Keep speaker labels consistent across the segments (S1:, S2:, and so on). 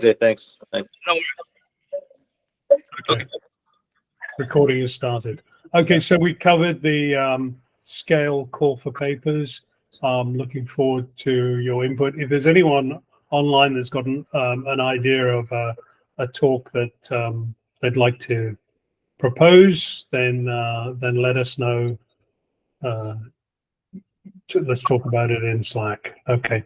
S1: Okay, thanks. Thanks.
S2: Okay. Recording is started. Okay, so we covered the scale call for papers. Looking forward to your input. If there's anyone online that's got an idea of a talk that they'd like to propose, then let us know. Let's talk about it in Slack. Okay.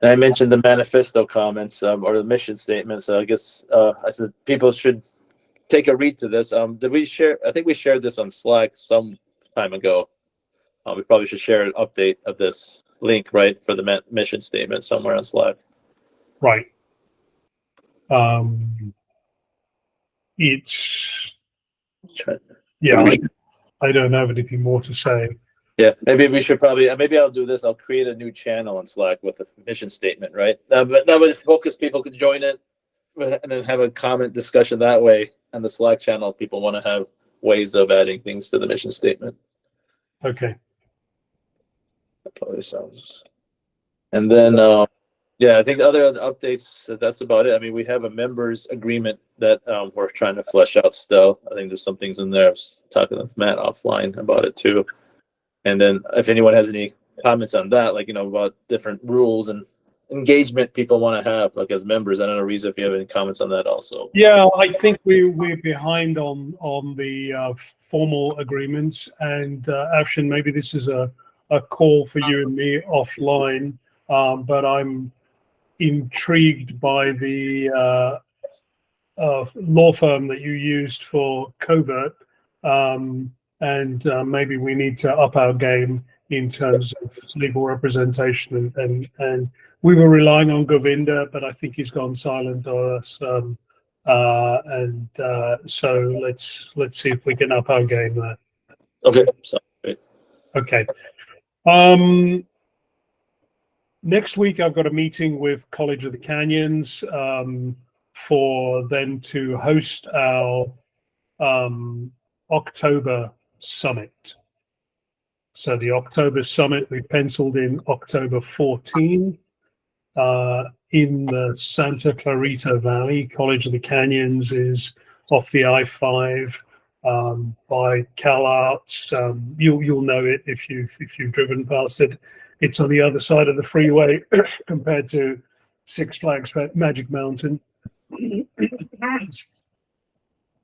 S1: And I mentioned the manifesto comments or the mission statement. So I guess I said people should take a read to this. Did we share? I think we shared this on Slack some time ago. We probably should share an update of this link, right, for the mission statement somewhere on Slack.
S2: Right. It's yeah. I don't have anything more to say.
S1: Yeah, maybe we should probably. Maybe I'll do this. I'll create a new channel on Slack with a mission statement, right? That would focus. People could join it, and then have a comment discussion that way. On the Slack channel, people want to have ways of adding things to the mission statement.
S2: Okay.
S1: That probably sounds. And then, yeah, I think other updates. That's about it. I mean, we have a members agreement that we're trying to flesh out still. I think there's some things in there. I was talking with Matt offline about it too. And then if anyone has any comments on that, like, about different rules and engagement people want to have, like as members, I don't know, Reza, if you have any comments on that also.
S2: Yeah, I think we're behind on the formal agreements. And Afshin, maybe this is a call for you and me offline, but I'm intrigued by the law firm that you used for Covert. And maybe we need to up our game in terms of legal representation. And we were relying on Govinda, but I think he's gone silent on us. So let's see if we can up our game there.
S1: Okay. So, great.
S2: Okay. Next week, I've got a meeting with College of the Canyons for them to host our October summit. So the October summit, we've penciled in October 14 in the Santa Clarita Valley. College of the Canyons is off the I-5 by Cal Arts. You'll know it if you've driven past it. It's on the other side of the freeway compared to Six Flags Magic Mountain.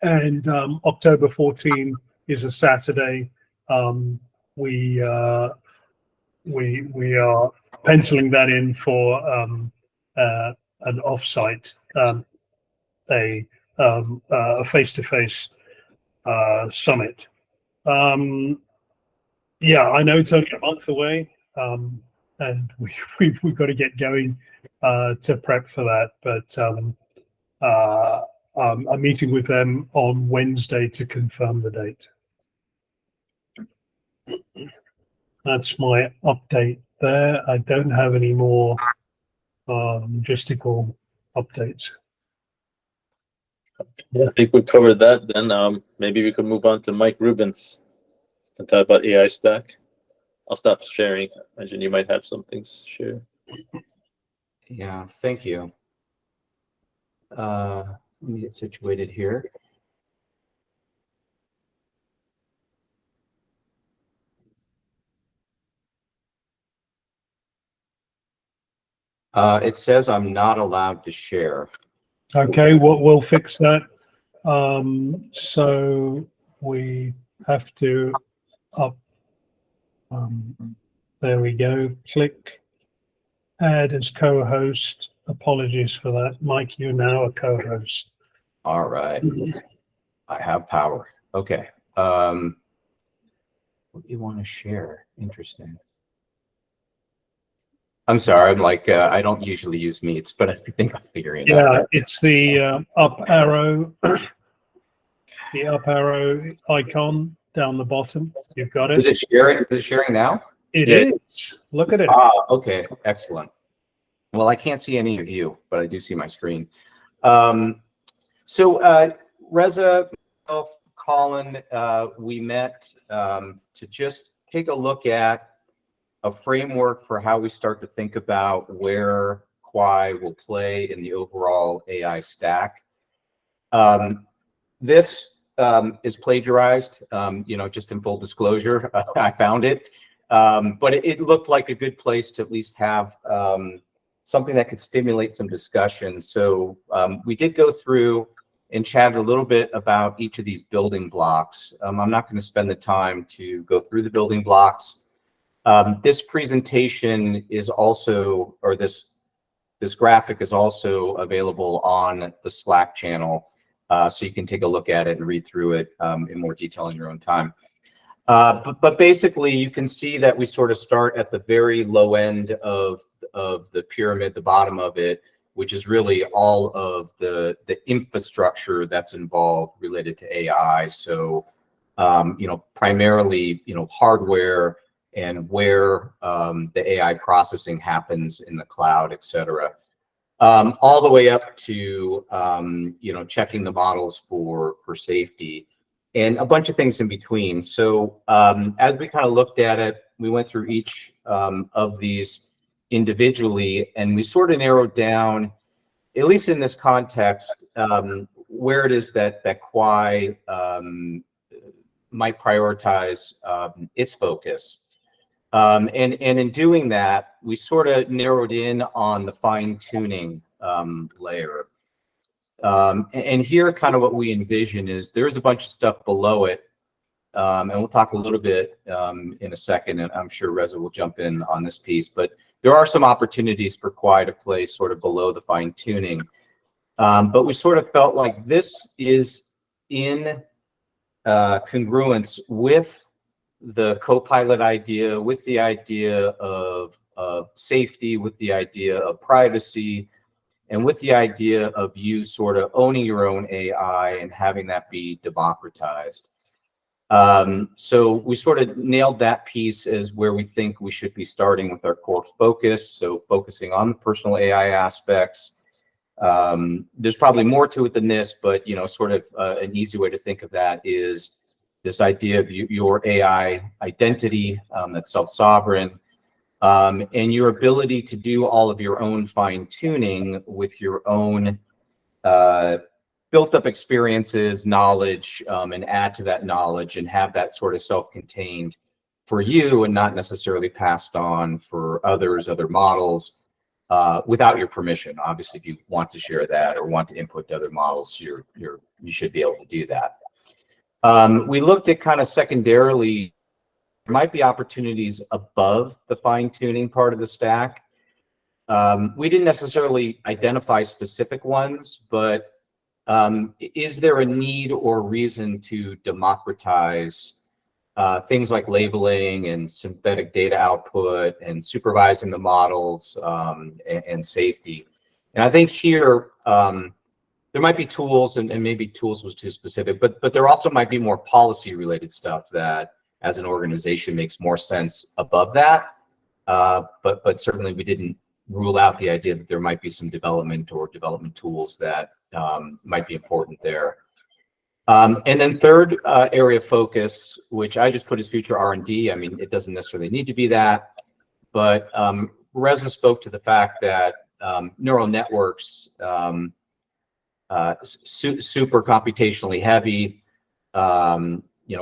S2: And October 14 is a Saturday. We are penciling that in for an offsite, a face-to-face summit. Yeah, I know it's only a month away, and we've got to get going to prep for that. But I'm meeting with them on Wednesday to confirm the date. That's my update there. I don't have any more logistical updates.
S1: Yeah, I think we covered that. Then maybe we could move on to Mike Rubin's to talk about AI Stack. I'll stop sharing. I imagine you might have some things to share.
S3: Yeah, thank you. Let me get situated here. It says I'm not allowed to share.
S2: Okay, we'll fix that. So we have to up. There we go. Click add as co-host. Apologies for that. Mike, you're now a co-host.
S3: All right. I have power. Okay. What do you want to share? Interesting. I'm sorry. I'm like, I don't usually use Meets, but I think I'm figuring it out.
S2: Yeah, it's the up arrow, the up arrow icon down the bottom. You've got it.
S3: Is it sharing? Is it sharing now?
S2: It is. Look at it.
S3: Ah, okay. Excellent. Well, I can't see any of you, but I do see my screen. So Reza, myself, Colin, we met to just take a look at a framework for how we start to think about where Kwaai will play in the overall AI stack. This is plagiarized, just in full disclosure. I found it, but it looked like a good place to at least have something that could stimulate some discussion. So we did go through and chat a little bit about each of these building blocks. I'm not going to spend the time to go through the building blocks. This presentation is also, or this graphic is also available on the Slack channel, so you can take a look at it and read through it in more detail in your own time. But basically, you can see that we sort of start at the very low end of the pyramid, the bottom of it, which is really all of the infrastructure that's involved related to AI. So, primarily, hardware and where the AI processing happens in the cloud, et cetera. All the way up to, checking the models for safety and a bunch of things in between. So as we kind of looked at it, we went through each of these individually, and we sort of narrowed down, at least in this context, where it is that Kwaai might prioritize its focus. And in doing that, we sort of narrowed in on the fine-tuning layer. And here, kind of what we envision is there's a bunch of stuff below it, and we'll talk a little bit in a second, and I'm sure Reza will jump in on this piece, but there are some opportunities for Kwaai to play sort of below the fine-tuning. But we sort of felt like this is in congruence with the co-pilot idea, with the idea of safety, with the idea of privacy, and with the idea of you sort of owning your own AI and having that be democratized. So we sort of nailed that piece as where we think we should be starting with our core focus. So focusing on the personal AI aspects. There's probably more to it than this, but sort of an easy way to think of that is this idea of your AI identity that's self-sovereign, and your ability to do all of your own fine-tuning with your own built-up experiences, knowledge, and add to that knowledge and have that sort of self-contained for you and not necessarily passed on for others, other models, without your permission. Obviously, if you want to share that or want to input to other models, you should be able to do that. We looked at kind of secondarily, there might be opportunities above the fine-tuning part of the stack. We didn't necessarily identify specific ones, but is there a need or reason to democratize things like labeling and synthetic data output and supervising the models and safety? And I think here, there might be tools, and maybe tools was too specific, but there also might be more policy related stuff that as an organization makes more sense above that. But certainly we didn't rule out the idea that there might be some development or development tools that might be important there. And then third area of focus, which I just put as future R&D. I mean, it doesn't necessarily need to be that, but Reza spoke to the fact that neural networks, super computationally heavy,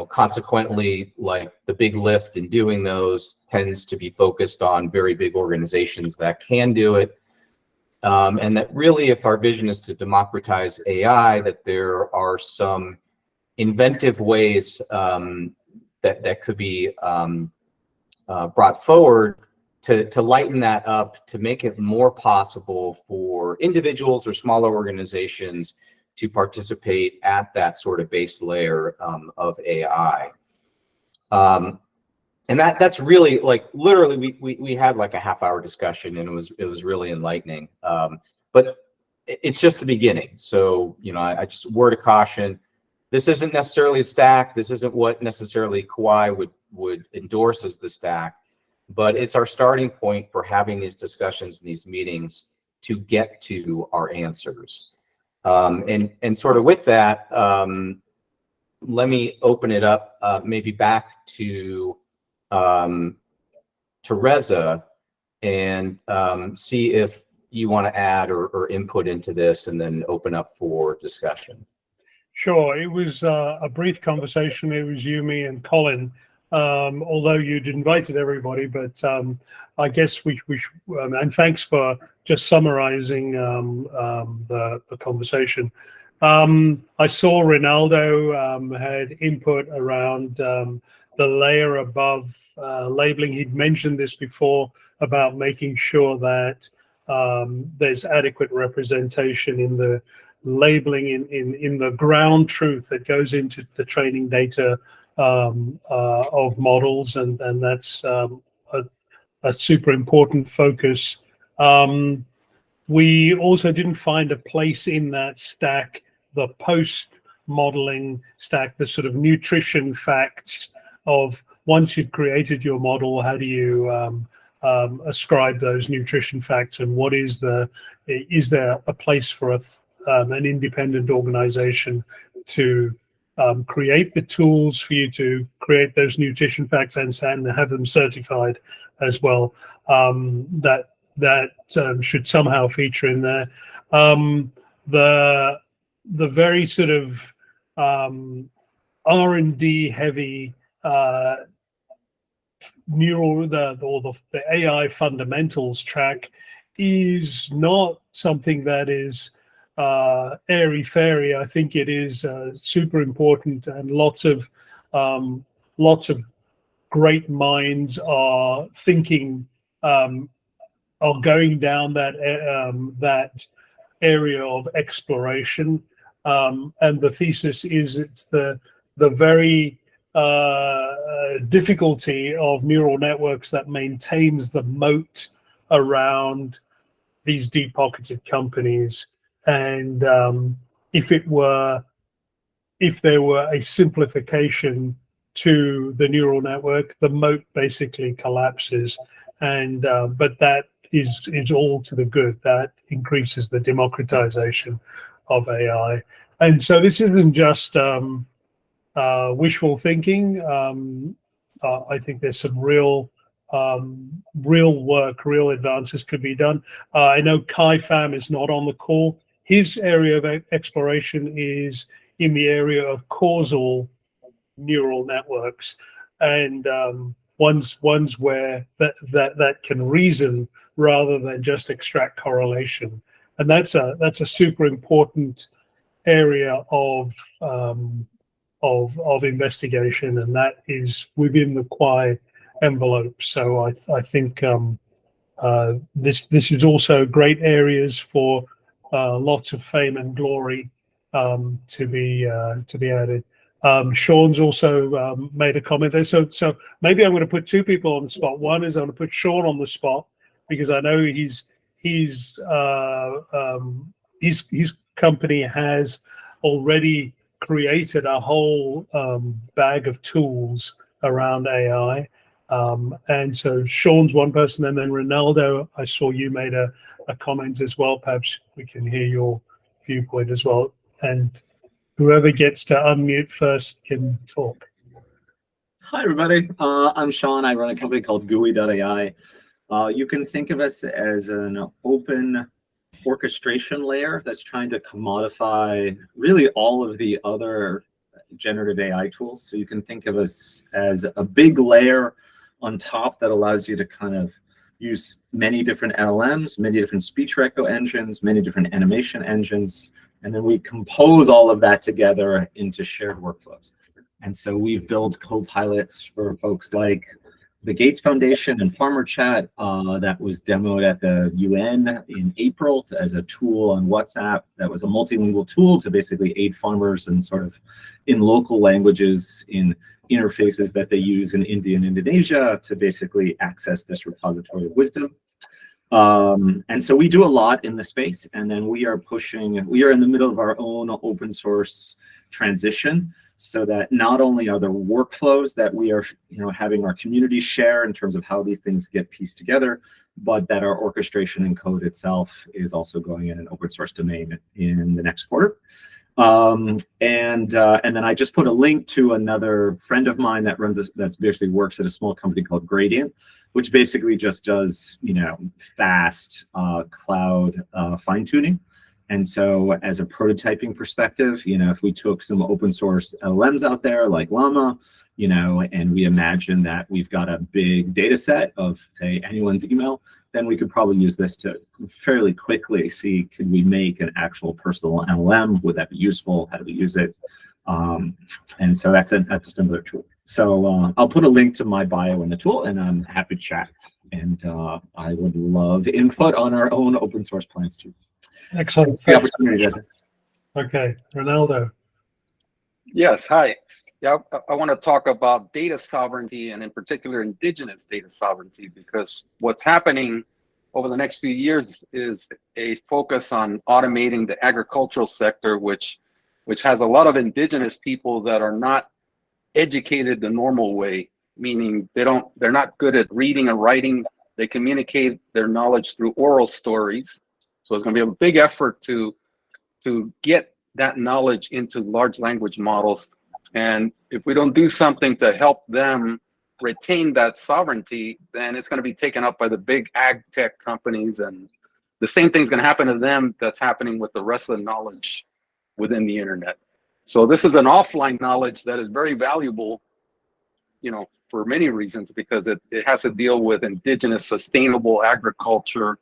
S3: consequently, like the big lift in doing those tends to be focused on very big organizations that can do it. And that really, if our vision is to democratize AI, that there are some inventive ways that could be brought forward to lighten that up, to make it more possible for individuals or smaller organizations to participate at that sort of base layer of AI. And that's really, like, literally we had like a half-hour discussion, and it was really enlightening. But it's just the beginning. So, I just, word of caution, this isn't necessarily a stack. This isn't what necessarily Kwaai would endorse as the stack, but it's our starting point for having these discussions and these meetings to get to our answers. And sort of with that, let me open it up maybe back to Reza and see if you want to add or input into this, and then open up for discussion.
S2: Sure. It was a brief conversation. It was you, me, and Colin. Although you'd invited everybody, but I guess we should, and thanks for just summarizing the conversation. I saw Reynaldo had input around the layer above labeling. He'd mentioned this before about making sure that there's adequate representation in the labeling in the ground truth that goes into the training data of models, and that's a super important focus. We also didn't find a place in that stack, the post modeling stack, the sort of nutrition facts of once you've created your model, how do you ascribe those nutrition facts, and what is there a place for an independent organization to create the tools for you to create those nutrition facts and have them certified as well. That should somehow feature in there. The very sort of R&D heavy the AI fundamentals track is not something that is airy-fairy. I think it is super important, and lots of great minds are thinking, are going down that area of exploration, and the thesis is it's the very difficulty of neural networks that maintains the moat around these deep-pocketed companies. And if there were a simplification to the neural network, the moat basically collapses. And but that is all to the good. That increases the democratization of AI. And so this isn't just wishful thinking. I think there's some real work, real advances could be done. I know Kai Pham is not on the call. His area of exploration is in the area of causal neural networks, and ones where that can reason rather than just extract correlation. And that's a super important area of investigation, and that is within the Kwaai envelope. So I think this is also great areas for lots of fame and glory to be added. Sean's also made a comment there. So maybe I'm going to put two people on the spot. One is I'm going to put Sean on the spot because I know his company has already created a whole bag of tools around AI. And so Sean's one person, and then Reynaldo, I saw you made a comment as well. Perhaps we can hear your viewpoint as well. And whoever gets to unmute first can talk.
S4: Hi, everybody. I'm Sean. I run a company called GUI.ai. You can think of us as an open orchestration layer that's trying to commodify really all of the other generative AI tools. So you can think of us as a big layer on top that allows you to kind of use many different LLMs, many different speech reco engines, many different animation engines, and then we compose all of that together into shared workflows. And so we've built co-pilots for folks like the Gates Foundation and Farmer Chat that was demoed at the UN in April as a tool on WhatsApp. That was a multilingual tool to basically aid farmers and sort of in local languages in interfaces that they use in India and Indonesia to basically access this repository of wisdom. And so we do a lot in the space, and then we are in the middle of our own open source transition, so that not only are there workflows that we are having our community share in terms of how these things get pieced together, but that our orchestration and code itself is also going in an open source domain in the next quarter. And then I just put a link to another friend of mine that that basically works at a small company called Gradient, which basically just does, fast cloud fine tuning. And so as a prototyping perspective, if we took some open source LLMs out there like Llama, and we imagine that we've got a big data set of, say, anyone's email, then we could probably use this to fairly quickly see, could we make an actual personal LLM? Would that be useful? How do we use it? And so that's just another tool. So I'll put a link to my bio in the tool, and I'm happy to chat. And I would love input on our own open source plans too.
S2: Excellent.
S4: The opportunity doesn't.
S2: Okay, Reynaldo.
S5: Yes, hi. Yeah, I want to talk about data sovereignty, and in particular indigenous data sovereignty, because what's happening over the next few years is a focus on automating the agricultural sector, which has a lot of indigenous people that are not educated the normal way, meaning they're not good at reading and writing. They communicate their knowledge through oral stories. So it's going to be a big effort to get that knowledge into large language models. And if we don't do something to help them retain that sovereignty, then it's going to be taken up by the big ag tech companies. And the same thing's going to happen to them that's happening with the rest of the knowledge within the internet. So this is an offline knowledge that is very valuable, for many reasons, because it has to deal with indigenous sustainable agriculture,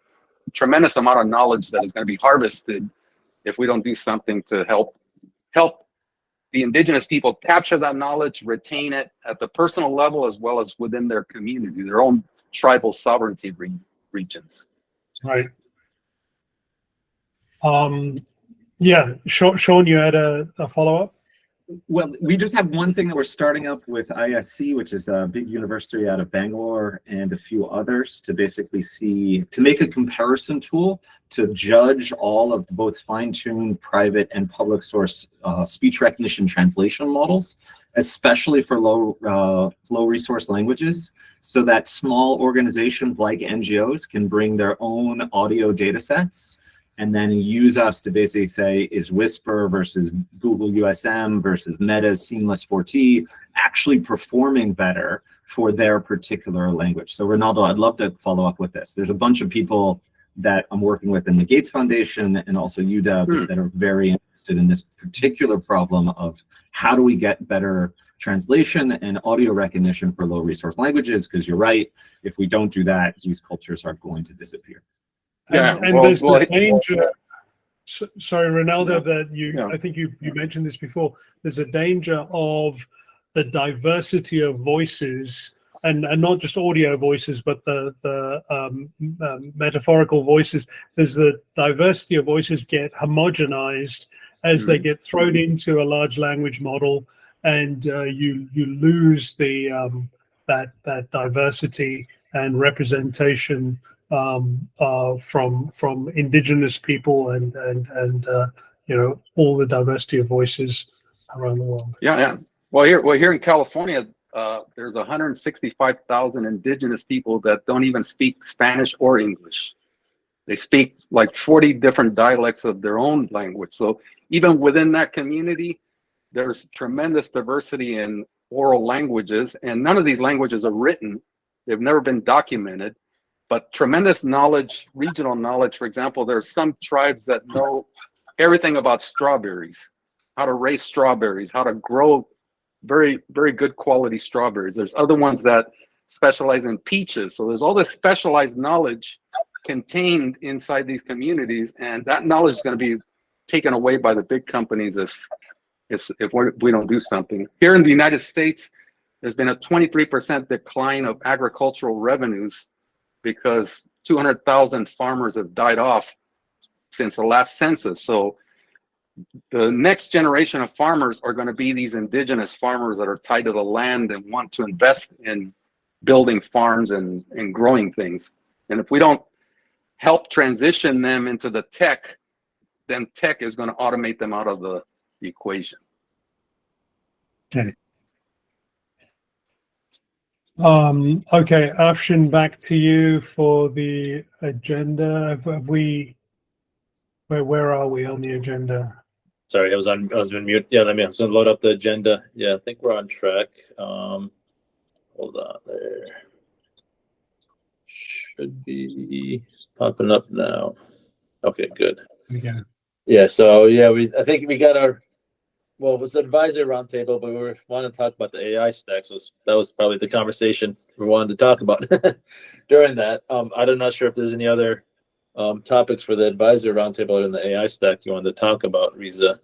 S5: tremendous amount of knowledge that is going to be harvested if we don't do something to help the indigenous people capture that knowledge, retain it at the personal level as well as within their community, their own tribal sovereignty regions.
S2: Right. Yeah, Sean, you had a follow-up?
S4: Well, we just have one thing that we're starting up with ISC, which is a big university out of Bangalore, and a few others to basically make a comparison tool to judge all of both fine-tuned private and public source speech recognition translation models, especially for low resource languages, so that small organizations like NGOs can bring their own audio data sets and then use us to basically say, is Whisper versus Google USM versus Meta's Seamless 4T actually performing better for their particular language? So Reynaldo, I'd love to follow up with this. There's a bunch of people that I'm working with in the Gates Foundation and also UW that are very interested in this particular problem of how do we get better translation and audio recognition for low resource languages? Because you're right, if we don't do that, these cultures are going to disappear.
S2: And there's the danger. Sorry, Reynaldo, that I think you mentioned this before. There's a danger of the diversity of voices, and not just audio voices, but the metaphorical voices. There's the diversity of voices get homogenized as they get thrown into a large language model, and you lose the that diversity and representation from indigenous people and all the diversity of voices around the world.
S5: Yeah. Well, here in California, there's 165,000 indigenous people that don't even speak Spanish or English. They speak like 40 different dialects of their own language. So even within that community, there's tremendous diversity in oral languages, and none of these languages are written. They've never been documented. But tremendous knowledge, regional knowledge. For example, there are some tribes that know everything about strawberries, how to raise strawberries, how to grow very, very good quality strawberries. There's other ones that specialize in peaches. So there's all this specialized knowledge contained inside these communities, and that knowledge is going to be taken away by the big companies if we don't do something. Here in the United States, there's been a 23% decline of agricultural revenues because 200,000 farmers have died off since the last census. So the next generation of farmers are going to be these indigenous farmers that are tied to the land and want to invest in building farms and growing things. And if we don't help transition them into the tech, then tech is going to automate them out of the equation.
S2: Okay. Okay, Afshin, back to you for the agenda. Where are we on the agenda?
S1: Sorry, I was on mute. Yeah, I was gonna load up the agenda. Yeah, I think we're on track. Hold on there. Should be popping up now. Okay, good.
S2: Okay.
S1: Yeah, so yeah, I think we got our, well, it was advisory roundtable, but we wanted to talk about the AI stack. So that was probably the conversation we wanted to talk about during that. I'm not sure if there's any other topics for the advisory roundtable in the AI stack you wanted to talk about, Reza.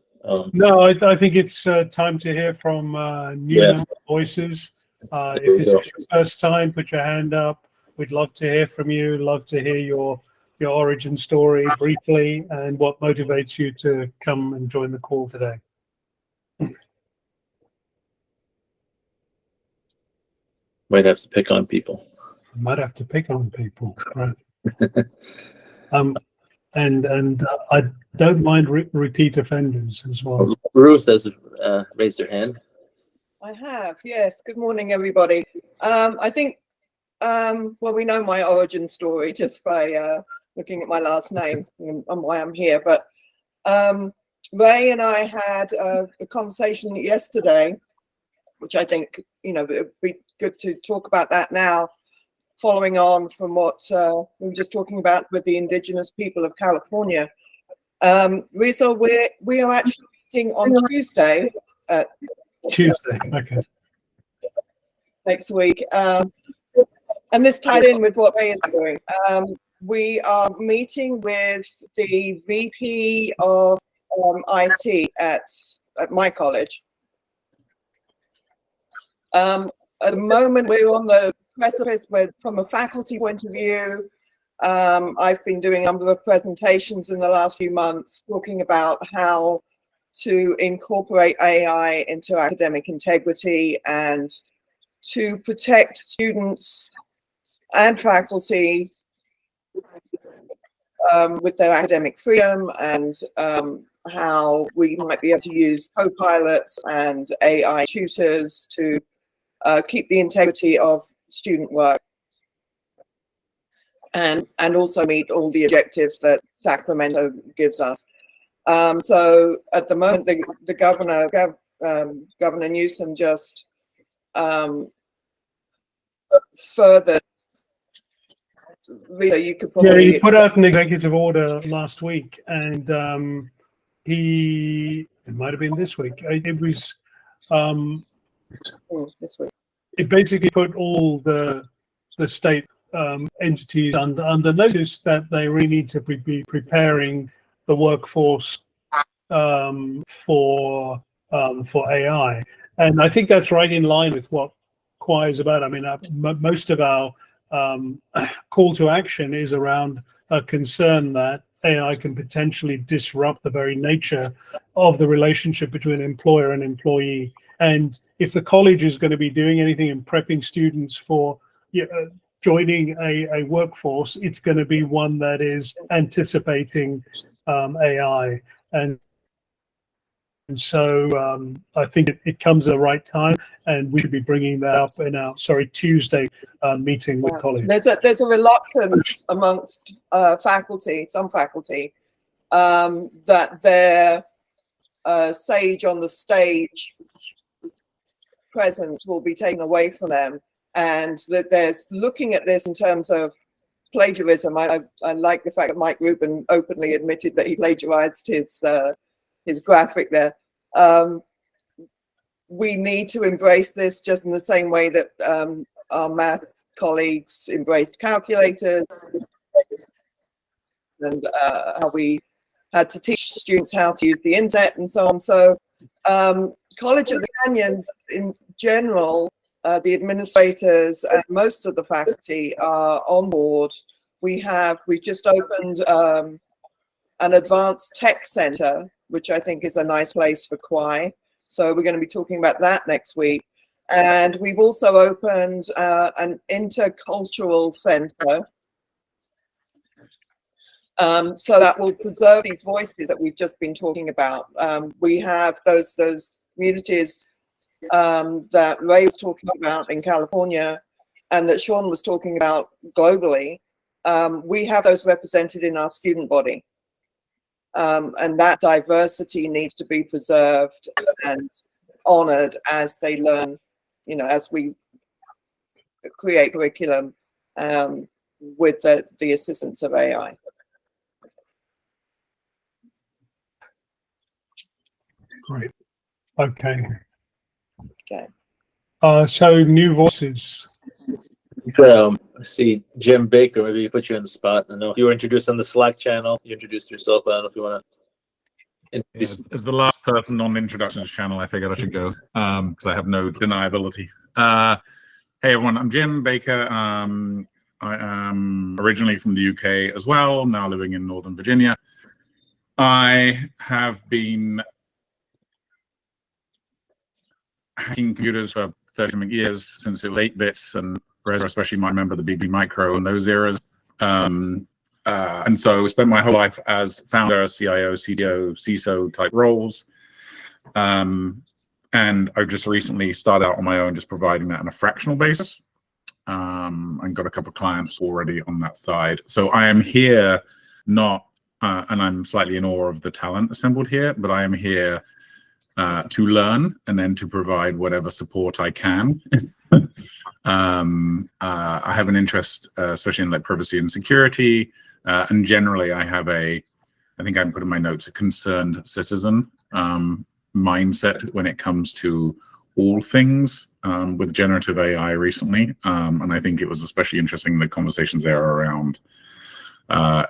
S2: No, I think it's time to hear from new
S1: Yeah.
S2: voices.
S1: There
S2: If
S1: we
S2: this
S1: go.
S2: is your first time, put your hand up. We'd love to hear from you. Love to hear your origin story briefly and what motivates you to come and join the call today.
S1: Might have to pick on people.
S2: I might have to pick on people, right? And I don't mind repeat offenders as well.
S1: Ruth has raised her hand.
S6: I have, yes. Good morning, everybody. I think, well, we know my origin story just by looking at my last name and why I'm here. But Ray and I had a conversation yesterday, which I think, it would be good to talk about that now, following on from what we were just talking about with the indigenous people of California. Reza, we are actually meeting on Tuesday.
S2: Tuesday, okay.
S6: Next week. And this ties in with what Ray is doing. We are meeting with the VP of IT at my college. At the moment, we're on the precipice from a faculty point of view. I've been doing a number of presentations in the last few months talking about how to incorporate AI into academic integrity and to protect students and faculty with their academic freedom, and how we might be able to use co-pilots and AI tutors to keep the integrity of student work and also meet all the objectives that Sacramento gives us. So at the moment, the governor, Governor Newsom, just further. Reza, you could probably.
S2: Yeah, he put out an executive order last week, and it might have been this week. It was.
S6: This week.
S2: It basically put all the state entities under notice that they really need to be preparing the workforce for AI, and I think that's right in line with what Kwaai is about. I mean, most of our call to action is around a concern that AI can potentially disrupt the very nature of the relationship between employer and employee. And if the college is going to be doing anything in prepping students for joining a workforce, it's going to be one that is anticipating AI. And so I think it comes at the right time, and we should be bringing that up in our Tuesday meeting with college.
S6: There's a reluctance amongst some faculty, that their sage on the stage presence will be taken away from them, and that there's looking at this in terms of plagiarism. I like the fact that Mike Rubin openly admitted that he plagiarized his graphic there. We need to embrace this just in the same way that our math colleagues embraced calculators, and how we had to teach students how to use the internet and so on. So College of the Canyons in general, the administrators and most of the faculty are on board. We've just opened an advanced tech center, which I think is a nice place for Kwaai. So we're going to be talking about that next week. And we've also opened an intercultural center. So that will preserve these voices that we've just been talking about. We have those communities that Ray was talking about in California and that Sean was talking about globally. We have those represented in our student body. And that diversity needs to be preserved and honored as they learn, you know, as we create curriculum with the assistance of AI.
S2: Great. Okay.
S6: Okay.
S2: So new voices.
S1: I see Jim Baker. Maybe put you in the spot. I know you were introduced on the Slack channel. You introduced yourself. I don't know if you want to introduce.
S7: Yeah, as the last person on the introductions channel, I figured I should go because I have no deniability. Hey everyone, I'm Jim Baker. I am originally from the UK as well, now living in Northern Virginia. I have been hacking computers for 30-something years, since the 8-bits, and Reza especially might remember the BB Micro and those eras. And so I spent my whole life as founder, CIO, CTO, CISO type roles. And I've just recently started out on my own, just providing that on a fractional basis. And got a couple of clients already on that side. So I am here not, and I'm slightly in awe of the talent assembled here, but I am here to learn and then to provide whatever support I can. I have an interest, especially in like privacy and security, and generally I have I think I put in my notes, a concerned citizen mindset when it comes to all things with generative AI recently. And I think it was especially interesting, the conversations there around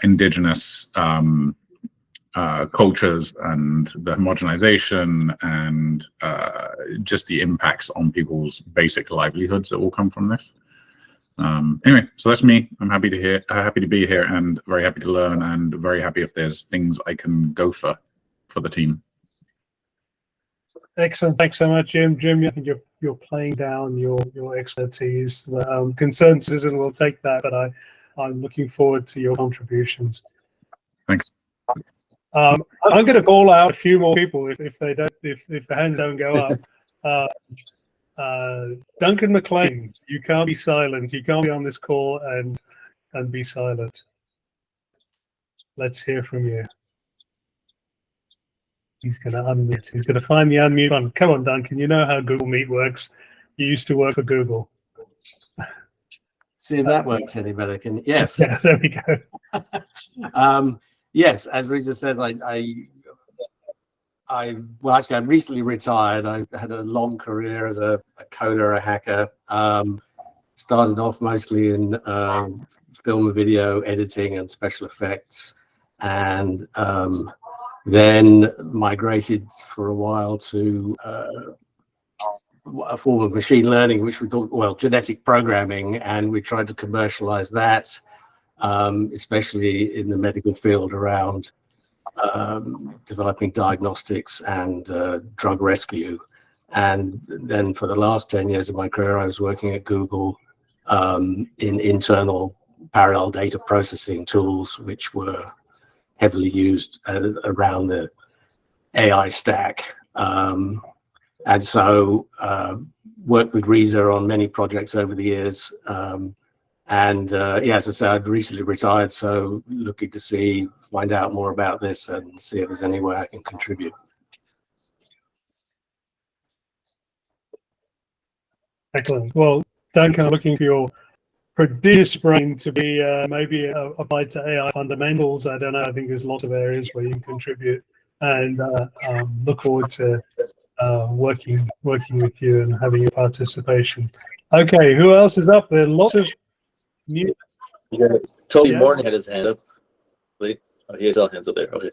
S7: indigenous cultures and the homogenization and just the impacts on people's basic livelihoods that will come from this. Anyway, so that's me. I'm happy to be here and very happy to learn, and very happy if there's things I can go for the team.
S2: Excellent. Thanks so much, Jim. Jim, I think you're playing down your expertise. The concerned citizen will take that, but I'm looking forward to your contributions.
S7: Thanks.
S2: I'm going to call out a few more people if the hands don't go up. Duncan McLean, you can't be silent. You can't be on this call and be silent. Let's hear from you. He's going to unmute. He's going to find the unmute button. Come on, Duncan. You know how Google Meet works. You used to work for Google.
S8: See if that works any better. Yes.
S2: Yeah, there we go.
S8: Yes, as Reza said, well, actually, I'm recently retired. I've had a long career as a coder, a hacker. Started off mostly in film and video editing and special effects, and then migrated for a while to a form of machine learning, which we call, well, genetic programming, and we tried to commercialize that, especially in the medical field around developing diagnostics and drug rescue. And then for the last 10 years of my career, I was working at Google in internal parallel data processing tools, which were heavily used around the AI stack. And so worked with Reza on many projects over the years. Yeah, as I said, I've recently retired, so looking to find out more about this and see if there's any way I can contribute.
S2: Excellent. Well, Duncan, I'm looking for your prodigious brain to be maybe applied to AI fundamentals. I don't know. I think there's lots of areas where you can contribute, and look forward to working with you and having your participation. Okay, who else is up there? Lots of new.
S1: Yeah, Tony
S2: Yes.
S1: Morton had his hand up. Oh, he has all hands up there. Okay.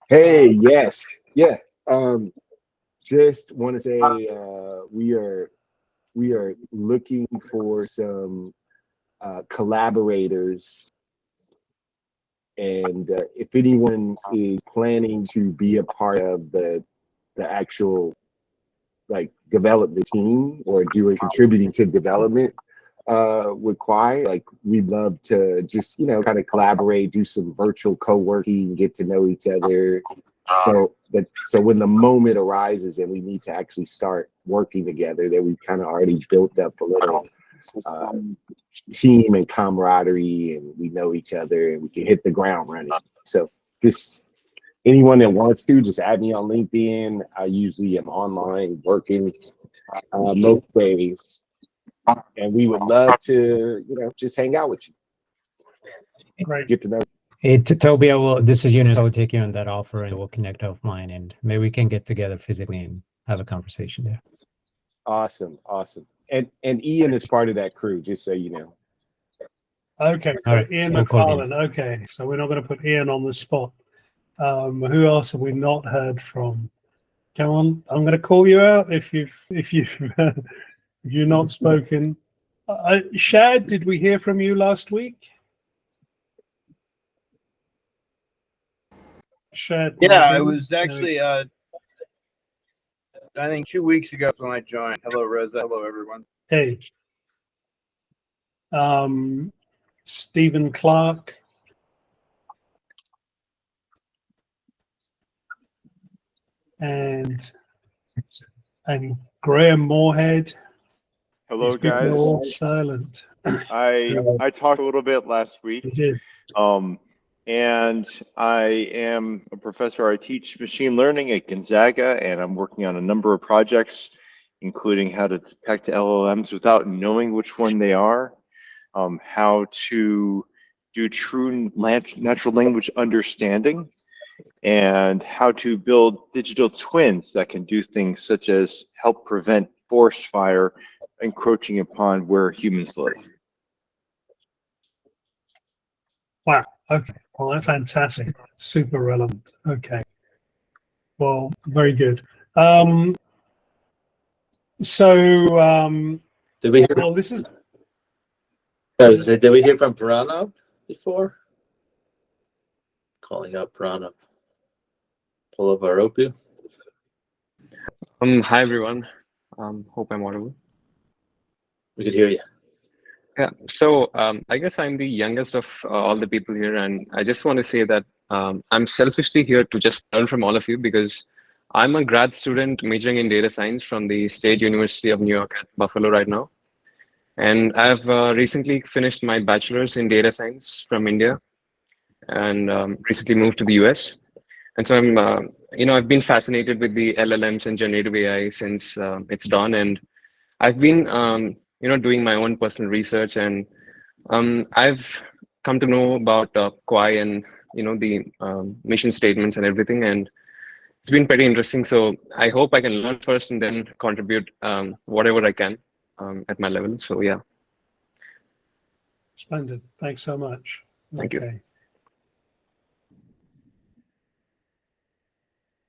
S9: Hey, yes, yeah. Just want to say we are looking for some collaborators, and if anyone is planning to be a part of the actual like development team or contributing to development with Kwaai, like we'd love to just kind of collaborate, do some virtual co-working, get to know each other. So when the moment arises and we need to actually start working together, that we've kind of already built up a little team and camaraderie, and we know each other and we can hit the ground running. So just anyone that wants to, just add me on LinkedIn. I usually am online working most days, and we would love to, just hang out with you.
S2: Great.
S9: Get to know.
S10: Hey, Toby, this is Eunice. I will take you on that offer and we'll connect offline and maybe we can get together physically and have a conversation there.
S9: Awesome. And Ian is part of that crew, just so you know.
S2: Okay, so
S10: All right,
S2: Ian
S10: we'll call
S2: McFarlane. Okay, so we're not going to put Ian on the spot. Who else have we not heard from? Come on, I'm going to call you out if you've not spoken. Shad, did we hear from you last week? Shad.
S11: Yeah, I was actually I think 2 weeks ago when I joined. Hello, Reza. Hello, everyone.
S2: Hey. Stephen Clark. And Graham Moorhead.
S12: Hello,
S2: These people are
S12: guys.
S2: all silent.
S12: I talked a little bit last week.
S2: You did.
S12: And I am a professor. I teach machine learning at Gonzaga, and I'm working on a number of projects, including how to detect LLMs without knowing which one they are, how to do true natural language understanding, and how to build digital twins that can do things such as help prevent forest fire encroaching upon where humans live.
S2: Wow. Okay. Well, that's fantastic. Super relevant. Okay. Well, very good.
S1: Did we hear?
S2: Well, this is.
S1: Did we hear from Pranav before? Calling out Pranav. Pulavaropu.
S13: Hi everyone. Hope I'm audible.
S1: We could hear you.
S13: Yeah. So I guess I'm the youngest of all the people here, and I just want to say that I'm selfishly here to just learn from all of you because I'm a grad student majoring in data science from the State University of New York at Buffalo right now, and I've recently finished my bachelor's in data science from India, and recently moved to the US. And so I'm, I've been fascinated with the LLMs and generative AI since its dawn, and I've been, doing my own personal research, and I've come to know about Kwaai and the mission statements and everything, and it's been pretty interesting. So I hope I can learn first and then contribute whatever I can at my level. So yeah.
S2: Splendid. Thanks so much.
S13: Thank you.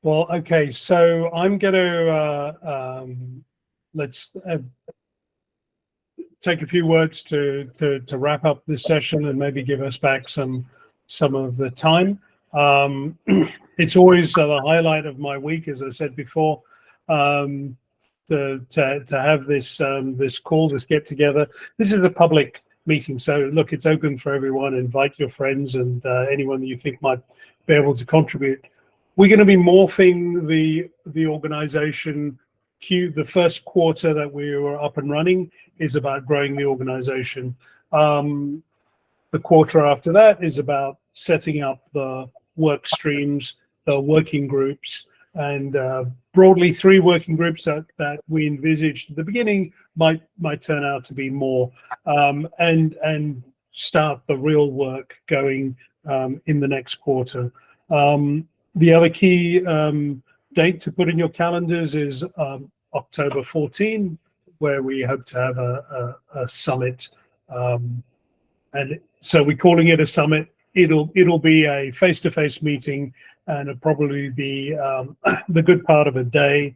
S2: Well, okay. So I'm going to let's take a few words to wrap up this session and maybe give us back some of the time. It's always the highlight of my week, as I said before, to have this call, this get together. This is a public meeting, so look, it's open for everyone. Invite your friends and anyone that you think might be able to contribute. We're going to be morphing the organization. The first quarter that we were up and running is about growing the organization. The quarter after that is about setting up the work streams, the working groups, and broadly 3 working groups that we envisaged at the beginning might turn out to be more, and start the real work going in the next quarter. The other key date to put in your calendars is October 14, where we hope to have a summit. And so we're calling it a summit. It'll be a face-to-face meeting, and it'll probably be the good part of a day.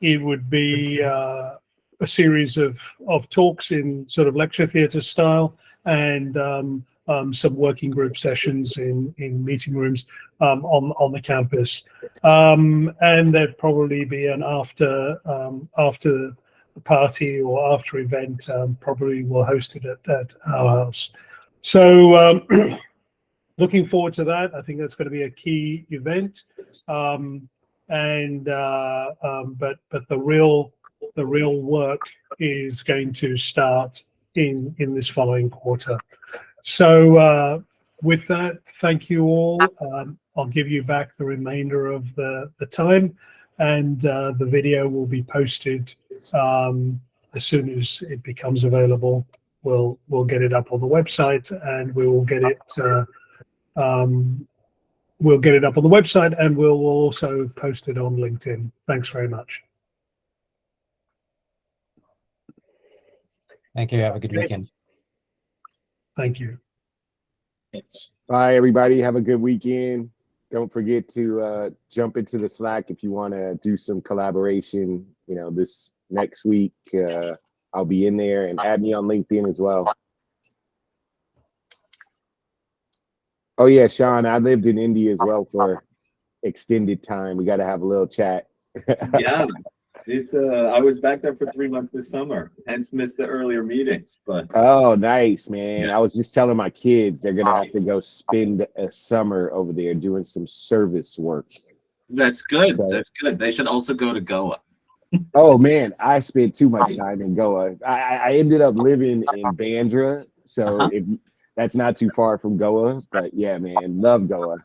S2: It would be a series of talks in sort of lecture theatre style, and some working group sessions in meeting rooms on the campus. And there'd probably be an after party or after event. Probably we'll host it at our house. So looking forward to that. I think that's going to be a key event. But the the real work is going to start in this following quarter. So with that, thank you all. I'll give you back the remainder of the time, and the video will be posted as soon as it becomes available. We'll get it up on the website, and we will get it we'll get it up on the website, and we'll also post it on LinkedIn. Thanks very much.
S10: Thank you. Have a good weekend.
S2: Thank you.
S1: Thanks.
S9: Bye, everybody. Have a good weekend. Don't forget to jump into the Slack if you want to do some collaboration. You know, this next week, I'll be in there, and add me on LinkedIn as well. Oh yeah, Sean, I lived in India as well for extended time. We got to have a little chat.
S4: Yeah, it's I was back there for 3 months this summer, hence missed the earlier meetings. But
S9: Oh, nice, man.
S4: Yeah.
S9: I was just telling my kids they're gonna have to go spend a summer over there doing some service work.
S4: that's good.
S9: So-
S4: That's good. They should also go to Goa.
S9: Oh man, I spent too much time in Goa. I ended up living in Bandra, so that's not too far from Goa. But yeah, man, love Goa.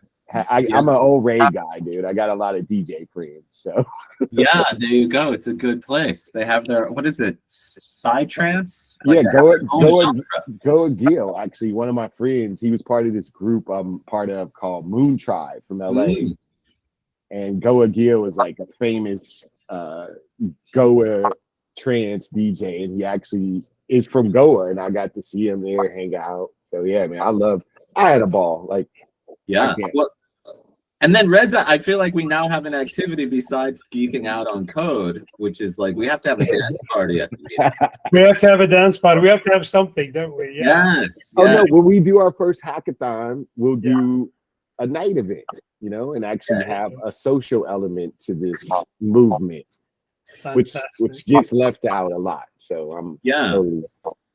S9: I'm an old rave guy, dude. I got a lot of DJ friends, so
S4: Yeah, there you go. It's a good place. They have their, what is it, Psytrance?
S9: yeah,
S4: they have their own
S9: Goa
S4: genre.
S9: Goa Gil. Actually, one of my friends, he was part of this group I'm part of called Moon Tribe from LA,
S4: Mm.
S9: and Goa Gil is like a famous Goa trance DJ, and he actually is from Goa, and I got to see him there, hang out. So yeah, man, I had a ball. Like,
S4: Yeah.
S9: I can't-
S4: Well, and then Reza, I feel like we now have an activity besides geeking out on code, which is like we have to have a dance party at the meeting.
S2: We have to have a dance party. We have to have something, don't we?
S4: Yes.
S9: Oh
S4: yes.
S9: no, when we do our first hackathon, we'll do a night event, you know, and actually have a social element to this movement, which
S2: Fantastic.
S9: gets left out a lot. So I'm totally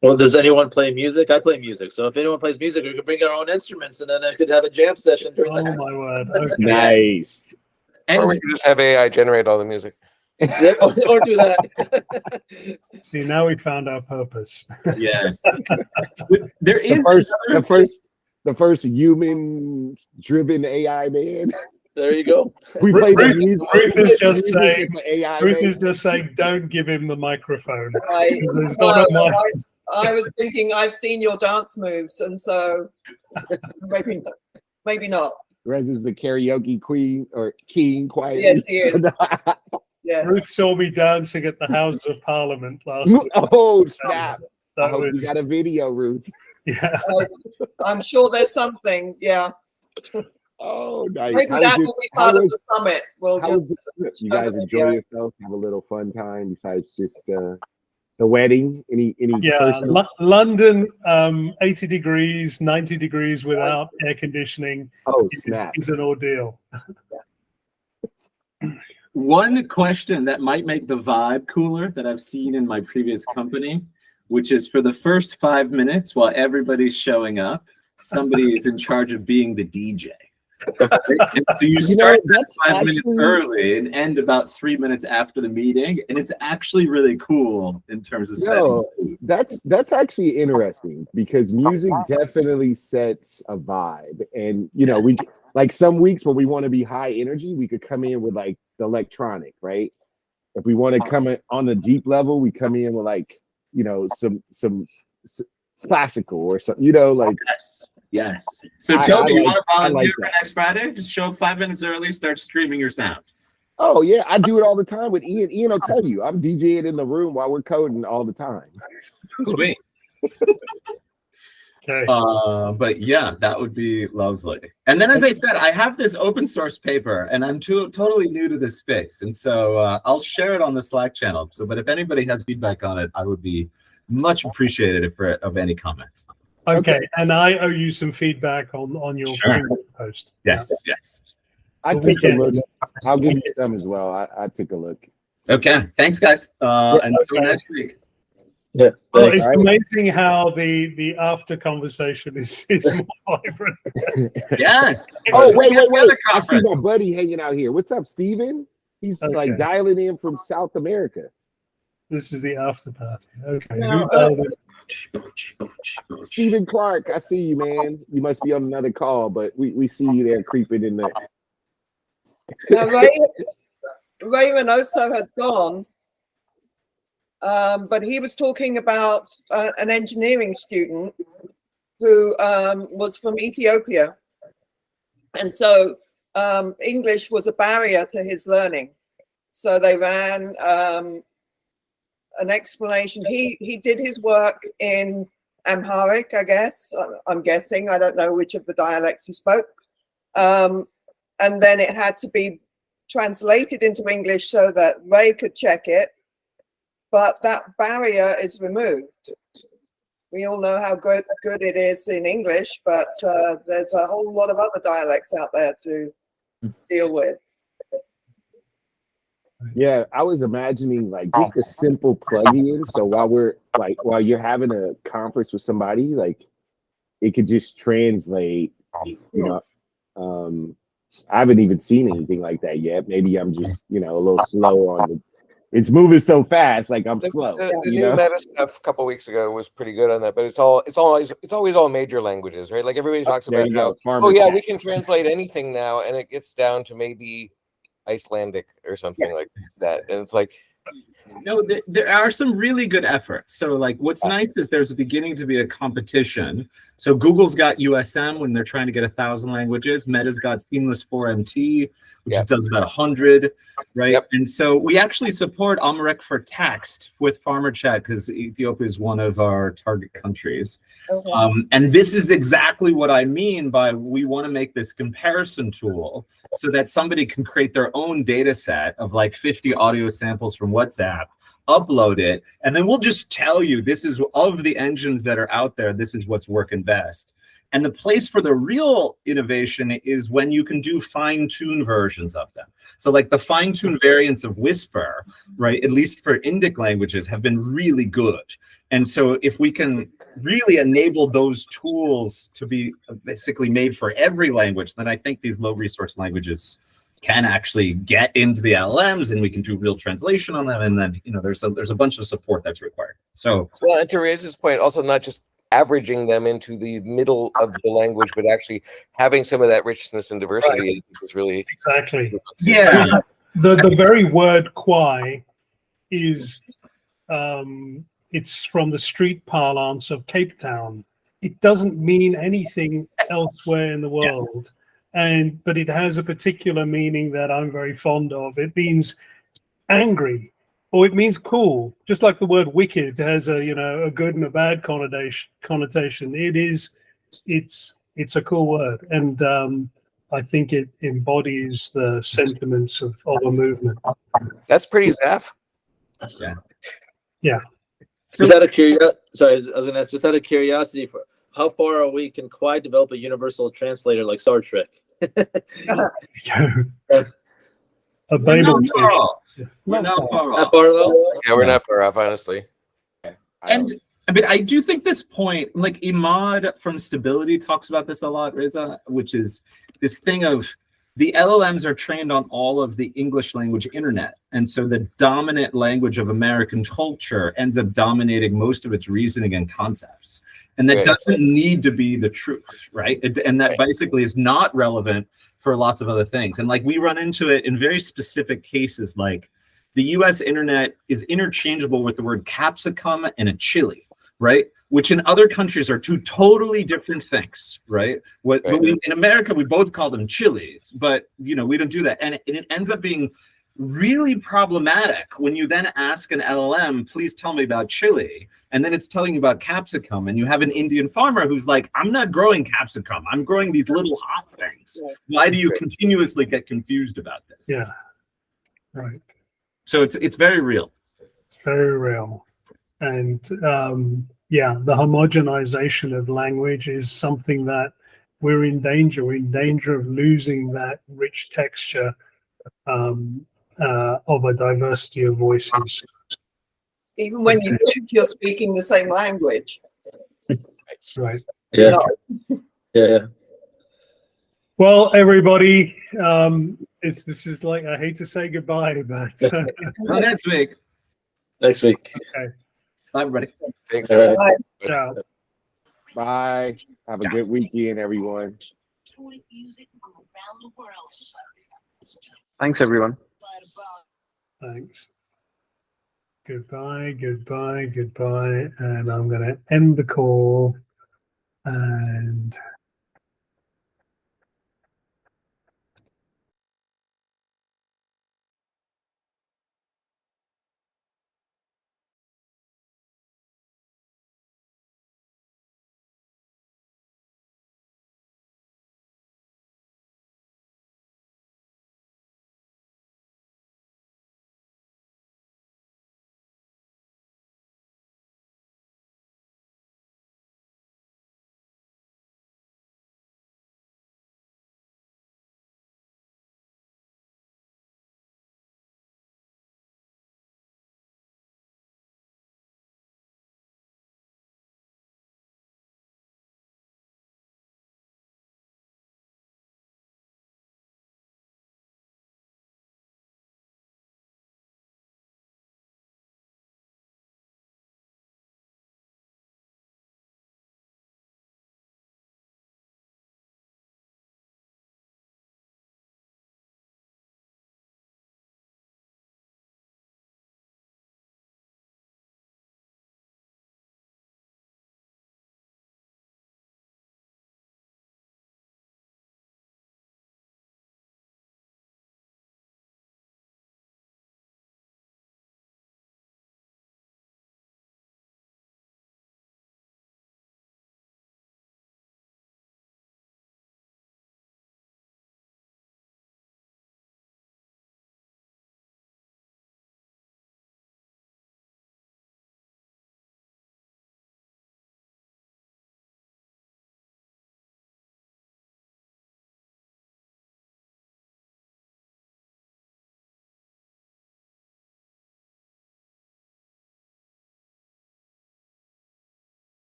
S1: Well, does anyone play music? I play music. So if anyone plays music, we could bring our own instruments, and then I could have a jam session during the
S2: Oh my word. Okay.
S9: nice.
S14: Or we can just have AI generate all the music.
S1: Yeah, or do that.
S2: See, now we found our purpose.
S4: Yes. There is
S9: the first human driven AI man.
S1: There you go.
S9: We played the music.
S2: Ruth
S9: we
S2: is
S9: played the
S2: just
S9: music
S2: saying.
S9: with the AI
S2: Ruth
S9: man.
S2: is just saying, don't give him the microphone.
S6: I,
S2: There's not a mic.
S6: I was thinking I've seen your dance moves, and so maybe not.
S9: Rez is the karaoke queen or king, quiet.
S6: Yes, he is. Yes.
S2: Ruth saw me dancing at the Houses of Parliament last week.
S9: Oh snap! I
S2: That
S9: hope you
S2: was,
S9: got a video, Ruth.
S2: yeah.
S6: I'm sure there's something. Yeah.
S9: Oh, nice.
S6: Maybe
S9: How
S6: that
S9: was
S6: will be
S9: how
S6: part of
S9: was-
S6: the summit. We'll
S9: How was
S6: just
S9: the trip? You
S6: show
S9: guys
S6: the
S9: enjoy
S6: video.
S9: yourself? Have a little fun time besides just the wedding? Any
S2: Yeah,
S9: personal?
S2: London, 80 degrees, 90 degrees without air conditioning
S9: Oh snap!
S2: is an ordeal.
S4: one question that might make the vibe cooler that I've seen in my previous company, which is for the first 5 minutes while everybody's showing up, somebody is in charge of being the DJ. And so you start
S9: that's
S4: 5 minutes
S9: actually-
S4: early and end about 3 minutes after the meeting, and it's actually really cool in terms of setting.
S9: No, that's actually interesting because music definitely sets a vibe, and you know we like some weeks where we want to be high energy, we could come in with like the electronic, right? If we want to come in on the deep level, we come in with like you know some classical or something, you know, like.
S4: Yes. So
S9: I
S4: Toby, you
S9: like-
S4: want to
S9: I like
S4: volunteer for
S9: that.
S4: next Friday? Just show up 5 minutes early, start streaming your sound.
S9: Oh yeah, I do it all the time with Ian. Ian will tell you I'm DJing in the room while we're coding all the time.
S4: Sweet.
S2: Okay.
S4: But yeah, that would be lovely. And then, as I said, I have this open source paper, and I'm totally new to this space, and so I'll share it on the Slack channel. So, but if anybody has feedback on it, I would be much appreciated of any comments.
S2: Okay, and I owe you some feedback on your
S4: Sure.
S2: post.
S4: Yes, yes.
S9: I
S2: The
S9: took a
S2: weekend.
S9: look. I'll give you some as well. I took a look.
S4: Okay. Thanks, guys. Until next week.
S1: Yeah.
S2: Well,
S1: Thanks.
S2: it's amazing how the after conversation is more vibrant.
S4: Yes.
S9: Oh wait.
S4: Get the
S9: I see
S4: conference.
S9: my buddy hanging out here. What's up, Steven? He's like
S2: Okay.
S9: dialing in from South America.
S2: This is the after party. Okay.
S6: Now,
S9: Stephen Clark, I see you, man. You must be on another call, but we see you there creeping in there.
S6: now Ray Reynaldo has gone, but he was talking about an engineering student who was from Ethiopia. And so English was a barrier to his learning. So they ran an explanation. He did his work in Amharic, I guess. I'm guessing. I don't know which of the dialects he spoke. And then it had to be translated into English so that Ray could check it. But that barrier is removed. We all know how good it is in English, but there's a whole lot of other dialects out there to deal with.
S9: Yeah, I was imagining like just a simple plug-in. So while you're having a conference with somebody, like it could just translate. You know, I haven't even seen anything like that yet. Maybe I'm just a little slow on the. It's moving so fast, like I'm slow.
S14: The new meta stuff a couple weeks ago was pretty good on that, but it's always all major languages, right? Like everybody talks about how, oh yeah, we can translate anything now, and it gets down to maybe Icelandic or something like that, and it's like,
S15: no, there are some really good efforts. So like what's nice is there's beginning to be a competition. So Google's got USM when they're trying to get 1,000 languages. Meta's got Seamless 4MT, which does about 100, right? And so we actually support Amharic for text with Farmer Chat because Ethiopia is one of our target countries. And this is exactly what I mean by we want to make this comparison tool so that somebody can create their own data set of like 50 audio samples from WhatsApp, upload it, and then we'll just tell you this is of the engines that are out there, this is what's working best. And the place for the real innovation is when you can do fine-tuned versions of them. So like the fine-tuned variants of Whisper, right, at least for Indic languages, have been really good. And so if we can really enable those tools to be basically made for every language, then I think these low-resource languages can actually get into the LLMs and we can do real translation on them. And then, there's a bunch of support that's required. So,
S14: well, and to Reza's point, also not just averaging them into the middle of the language, but actually having some of that richness and diversity is really
S2: exactly. Yeah. The very word Kwaai is it's from the street parlance of Cape Town. It doesn't mean anything elsewhere in the world. But it has a particular meaning that I'm very fond of. It means angry, or it means cool. Just like the word wicked has a good and a bad connotation. It's a cool word, and I think it embodies the sentiments of a movement.
S14: That's pretty Zaf.
S2: Yeah.
S1: Just out of curiosity, sorry, I was going to ask. Just out of curiosity, how far are we? Can Kwaai develop a universal translator like Star Trek?
S2: A Babel fish.
S15: We're not far off.
S14: Yeah, we're not far off, honestly.
S15: And but I do think this point, like Imad from Stability talks about this a lot, Reza, which is this thing of the LLMs are trained on all of the English language internet. And so the dominant language of American culture ends up dominating most of its reasoning and concepts. And that doesn't need to be the truth, right? And that basically is not relevant for lots of other things. And like we run into it in very specific cases, like the US internet is interchangeable with the word capsicum and a chili, right? Which in other countries are two totally different things, right? In America, we both call them chilies, but we don't do that. And it ends up being really problematic when you then ask an LLM, please tell me about chili. And then it's telling you about capsicum. And you have an Indian farmer who's like, I'm not growing capsicum. I'm growing these little hot things. Why do you continuously get confused about this?
S2: Yeah, right.
S15: So it's very real.
S2: It's very real. And the homogenization of language is something that we're in danger. We're in danger of losing that rich texture of a diversity of voices.
S6: Even when you think you're speaking the same language.
S2: Right.
S1: Yeah. Yeah.
S2: Well, everybody, this is like, I hate to say goodbye, but
S15: Until next week.
S1: next week.
S2: Okay.
S15: Bye, everybody.
S14: Thanks.
S1: All right.
S6: Bye.
S2: Yeah.
S9: Bye. Have a good weekend, everyone.
S13: Thanks, everyone.
S2: Thanks. Goodbye, goodbye, goodbye. And I'm going to end the call and